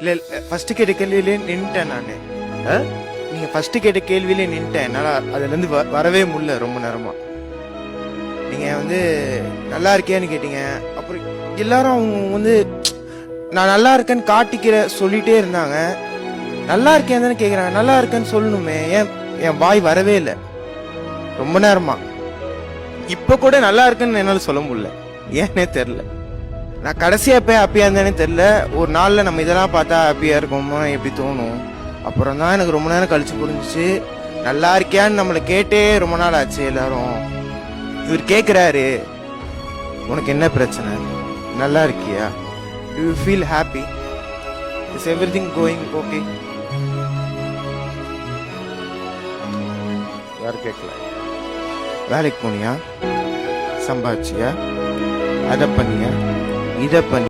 இல்ல ஃபர்ஸ்ட் கேட்ட கேள்வியிலே நின்ட்டேன் நானு. நீங்க ஃபர்ஸ்ட் கேட்ட கேள்வியிலே நின்ட்டேன். என்னால அதுல இருந்து வரவே முடியல ரொம்ப நேரமா. நீங்க வந்து நல்லா இருக்கியான்னு கேட்டீங்க. அப்புறம் எல்லாரும் அவங்க வந்து நான் நல்லா இருக்கேன்னு காட்டிக்கிற சொல்லிட்டே இருந்தாங்க. நல்லா இருக்கேன்னு தானே கேக்குறாங்க. நல்லா இருக்கேன்னு சொல்லணுமே, ஏன் என் வாய் வரவே இல்லை ரொம்ப நேரமா. இப்ப கூட நல்லா இருக்குன்னு என்னால சொல்ல முடியல, ஏன்னே தெரியல. நான் கடைசியா எப்ப ஹாப்பியா இருந்தேனே தெரியல. ஒரு நாள்ல நம்ம இதெல்லாம் பார்த்தா ஹாப்பியா இருக்கோமோ எப்படி தோணும். அப்புறம் தான் எனக்கு ரொம்ப நேரம் கழிச்சு புரிஞ்சிச்சு, நல்லா இருக்கியான்னு நம்மளை கேட்டே ரொம்ப நாள் ஆச்சு எல்லாரும். இவர் கேக்குறாரு, உனக்கு என்ன பிரச்சனை, நல்லா இருக்கியா, to you feel happy, is everything going okay? யார் கேட்கல. வேலைக்கு போனியா, சம்பாதிச்சியா, அதை பண்ணியா, இதை பண்ணி